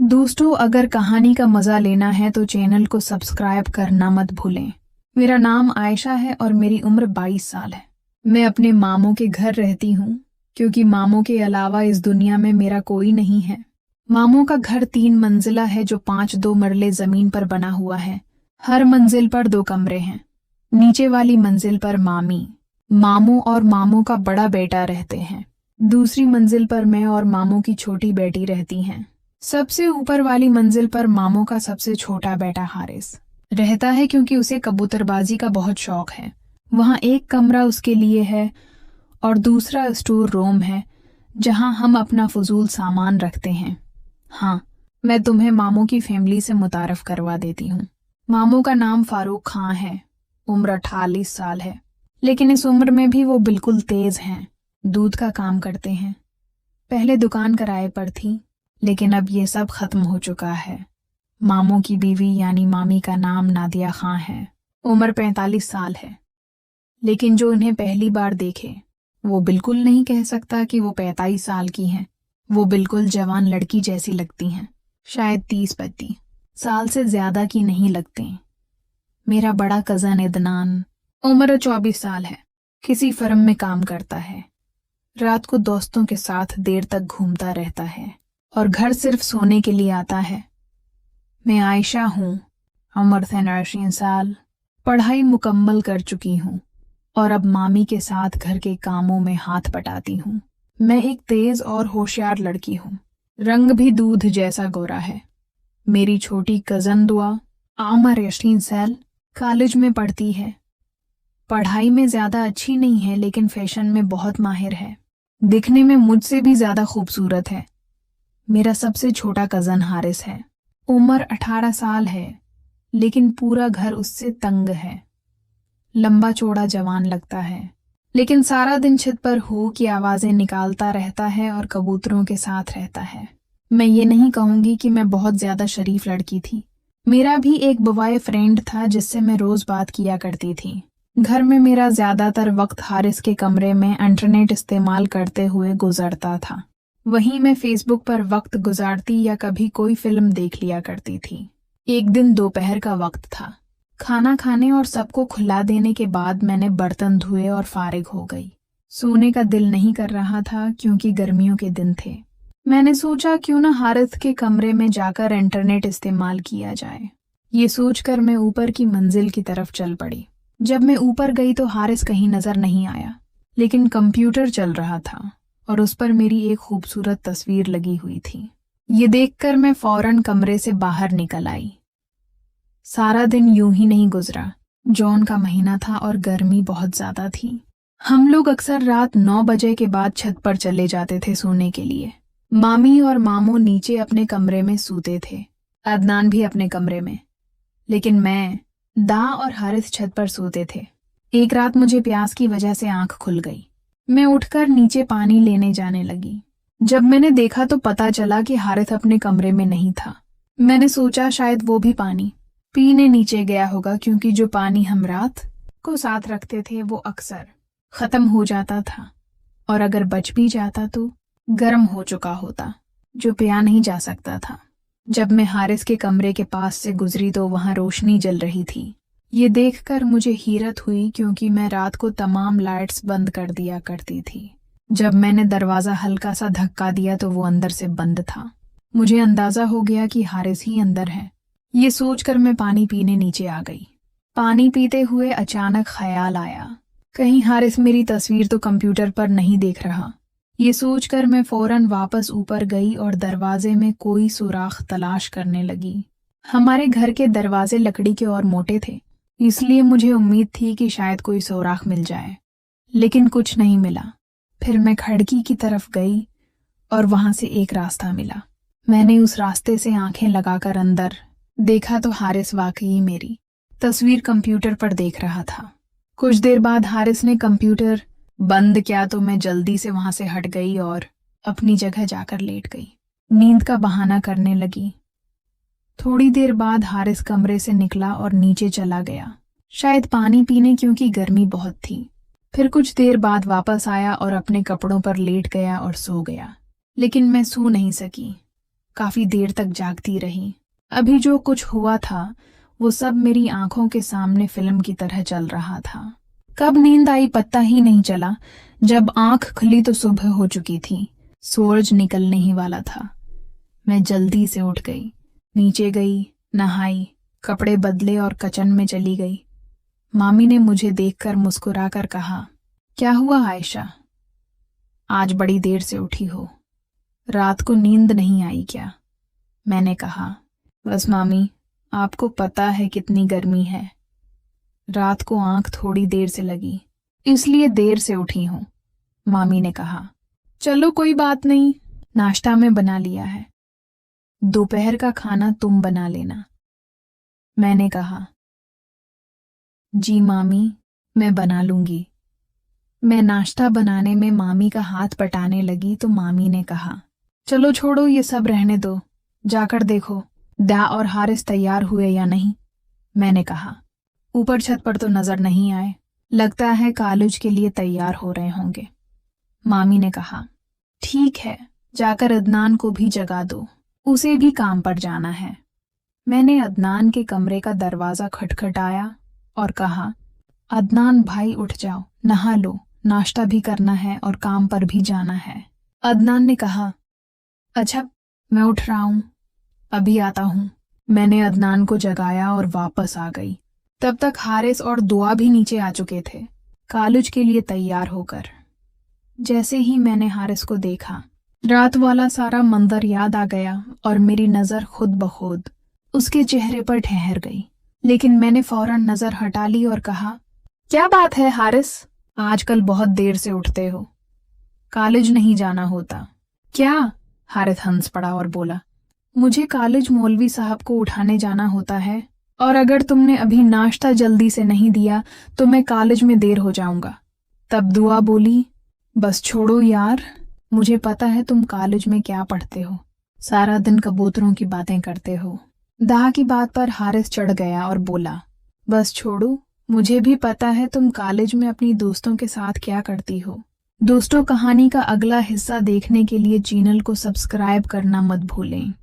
दोस्तों, अगर कहानी का मजा लेना है तो चैनल को सब्सक्राइब करना मत भूलें। मेरा नाम आयशा है और मेरी उम्र 22 साल है। मैं अपने मामों के घर रहती हूँ क्योंकि मामों के अलावा इस दुनिया में मेरा कोई नहीं है। मामों का घर 3 मंजिला है जो 5 मरले जमीन पर बना हुआ है। हर मंजिल पर 2 कमरे हैं। नीचे वाली मंजिल पर मामी, मामू और मामू का बड़ा बेटा रहते हैं। दूसरी मंजिल पर मैं और मामू की छोटी बेटी रहती हैं। सबसे ऊपर वाली मंजिल पर मामू का सबसे छोटा बेटा हारिस रहता है क्योंकि उसे कबूतरबाजी का बहुत शौक है। वहाँ एक कमरा उसके लिए है और दूसरा स्टोर रूम है जहाँ हम अपना फजूल सामान रखते हैं। हाँ, मैं तुम्हें मामू की फैमिली से मुतारफ करवा देती हूँ। मामू का नाम फारूक खां है। उम्र 48 साल है, लेकिन इस उम्र में भी वो बिल्कुल तेज हैं। दूध का काम करते हैं। पहले दुकान किराए पर थी, लेकिन अब ये सब खत्म हो चुका है। मामू की बीवी यानी मामी का नाम नादिया खां है। उम्र 45 साल है, लेकिन जो उन्हें पहली बार देखे वो बिल्कुल नहीं कह सकता कि वो 45 साल की हैं। वो बिल्कुल जवान लड़की जैसी लगती हैं, शायद 30-35 साल से ज्यादा की नहीं लगती। मेरा बड़ा कजन इदनान, उम्र 24 साल है, किसी फर्म में काम करता है। रात को दोस्तों के साथ देर तक घूमता रहता है और घर सिर्फ सोने के लिए आता है। मैं आयशा हूँ, उम्र 39 साल, पढ़ाई मुकम्मल कर चुकी हूँ और अब मामी के साथ घर के कामों में हाथ बटाती हूँ। मैं एक तेज और होशियार लड़की हूँ। रंग भी दूध जैसा गोरा है। मेरी छोटी कजन दुआ, उम्र 20 साल, कॉलेज में पढ़ती है। पढ़ाई में ज्यादा अच्छी नहीं है, लेकिन फैशन में बहुत माहिर है। दिखने में मुझसे भी ज्यादा खूबसूरत है। मेरा सबसे छोटा कजन हारिस है। उम्र 18 साल है, लेकिन पूरा घर उससे तंग है। लंबा चौड़ा जवान लगता है, लेकिन सारा दिन छत पर हो की आवाजें निकालता रहता है और कबूतरों के साथ रहता है। मैं ये नहीं कहूंगी कि मैं बहुत ज्यादा शरीफ लड़की थी। मेरा भी एक बॉय फ्रेंड था जिससे मैं रोज बात किया करती थी। घर में मेरा ज्यादातर वक्त हारिस के कमरे में इंटरनेट इस्तेमाल करते हुए गुजरता था। वहीं मैं फेसबुक पर वक्त गुजारती या कभी कोई फिल्म देख लिया करती थी। एक दिन दोपहर का वक्त था। खाना खाने और सबको खुला देने के बाद मैंने बर्तन धोए और फारिग हो गई। सोने का दिल नहीं कर रहा था क्योंकि गर्मियों के दिन थे। मैंने सोचा क्यों ना हारिस के कमरे में जाकर इंटरनेट इस्तेमाल किया जाए। ये सोचकर मैं ऊपर की मंजिल की तरफ चल पड़ी। जब मैं ऊपर गई तो हारिस कहीं नजर नहीं आया, लेकिन कंप्यूटर चल रहा था और उस पर मेरी एक खूबसूरत तस्वीर लगी हुई थी। ये देखकर मैं फौरन कमरे से बाहर निकल आई। सारा दिन यूं ही नहीं गुजरा। जून का महीना था और गर्मी बहुत ज्यादा थी। हम लोग अक्सर रात 9 बजे के बाद छत पर चले जाते थे सोने के लिए। मामी और मामू नीचे अपने कमरे में सूते थे, अदनान भी अपने कमरे में, लेकिन मैं, दा और हारिस छत पर सोते थे। एक रात मुझे प्यास की वजह से आंख खुल गई। मैं उठकर नीचे पानी लेने जाने लगी। जब मैंने देखा तो पता चला कि हारिस अपने कमरे में नहीं था। मैंने सोचा शायद वो भी पानी पीने नीचे गया होगा, क्योंकि जो पानी हम रात को साथ रखते थे वो अक्सर खत्म हो जाता था और अगर बच भी जाता तो गर्म हो चुका होता, जो पिया नहीं जा सकता था। जब मैं हारिस के कमरे के पास से गुजरी तो वहां रोशनी जल रही थी। ये देखकर मुझे हैरत हुई क्योंकि मैं रात को तमाम लाइट्स बंद कर दिया करती थी। जब मैंने दरवाजा हल्का सा धक्का दिया तो वो अंदर से बंद था। मुझे अंदाजा हो गया कि हारिस ही अंदर है। ये सोचकर मैं पानी पीने नीचे आ गई। पानी पीते हुए अचानक ख्याल आया, कहीं हारिस मेरी तस्वीर तो कंप्यूटर पर नहीं देख रहा। ये सोचकर मैं फौरन वापस ऊपर गई और दरवाजे में कोई सुराख तलाश करने लगी। हमारे घर के दरवाजे लकड़ी के और मोटे थे, इसलिए मुझे उम्मीद थी कि शायद कोई सुराख मिल जाए, लेकिन कुछ नहीं मिला। फिर मैं खिड़की की तरफ गई और वहां से एक रास्ता मिला। मैंने उस रास्ते से आंखें लगाकर अंदर देखा तो हारिस वाकई मेरी तस्वीर कंप्यूटर पर देख रहा था। कुछ देर बाद हारिस ने कंप्यूटर बंद किया तो मैं जल्दी से वहां से हट गई और अपनी जगह जाकर लेट गई। नींद का बहाना करने लगी। थोड़ी देर बाद हारिस कमरे से निकला और नीचे चला गया, शायद पानी पीने, क्योंकि गर्मी बहुत थी। फिर कुछ देर बाद वापस आया और अपने कपड़ों पर लेट गया और सो गया, लेकिन मैं सो नहीं सकी। काफी देर तक जागती रही। अभी जो कुछ हुआ था वो सब मेरी आंखों के सामने फिल्म की तरह चल रहा था। कब नींद आई पता ही नहीं चला। जब आंख खुली तो सुबह हो चुकी थी, सूरज निकलने ही वाला था। मैं जल्दी से उठ गई, नीचे गई, नहाई, कपड़े बदले और किचन में चली गई। मामी ने मुझे देखकर मुस्कुराकर कहा, क्या हुआ आयशा, आज बड़ी देर से उठी हो, रात को नींद नहीं आई क्या? मैंने कहा, बस मामी, आपको पता है कितनी गर्मी है, रात को आंख थोड़ी देर से लगी, इसलिए देर से उठी हूं। मामी ने कहा, चलो कोई बात नहीं, नाश्ता मैं बना लिया है, दोपहर का खाना तुम बना लेना। मैंने कहा, जी मामी, मैं बना लूंगी। मैं नाश्ता बनाने में मामी का हाथ पटाने लगी तो मामी ने कहा, चलो छोड़ो ये सब रहने दो, जाकर देखो दा और हारिस तैयार हुए या नहीं। मैंने कहा, ऊपर छत पर तो नजर नहीं आए, लगता है कॉलेज के लिए तैयार हो रहे होंगे। मामी ने कहा, ठीक है, जाकर अदनान को भी जगा दो, उसे भी काम पर जाना है। मैंने अदनान के कमरे का दरवाजा खटखटाया और कहा, अदनान भाई उठ जाओ, नहा लो, नाश्ता भी करना है और काम पर भी जाना है। अदनान ने कहा, अच्छा मैं उठ रहा हूं, अभी आता हूं। मैंने अदनान को जगाया और वापस आ गई। तब तक हारिस और दुआ भी नीचे आ चुके थे, कॉलेज के लिए तैयार होकर। जैसे ही मैंने हारिस को देखा, रात वाला सारा मंजर याद आ गया और मेरी नजर खुद ब खुद उसके चेहरे पर ठहर गई। लेकिन मैंने फौरन नजर हटा ली और कहा, क्या बात है हारिस, आजकल बहुत देर से उठते हो, कॉलेज नहीं जाना होता क्या? हारिस हंस पड़ा और बोला, मुझे कॉलेज मौलवी साहब को उठाने जाना होता है, और अगर तुमने अभी नाश्ता जल्दी से नहीं दिया तो मैं कॉलेज में देर हो जाऊंगा। तब दुआ बोली, बस छोड़ो यार, मुझे पता है तुम कॉलेज में क्या पढ़ते हो, सारा दिन कबूतरों की बातें करते हो। दा की बात पर हारिस चढ़ गया और बोला, बस छोड़ो, मुझे भी पता है तुम कॉलेज में अपनी दोस्तों के साथ क्या करती हो। दोस्तों, कहानी का अगला हिस्सा देखने के लिए चैनल को सब्सक्राइब करना मत भूलें।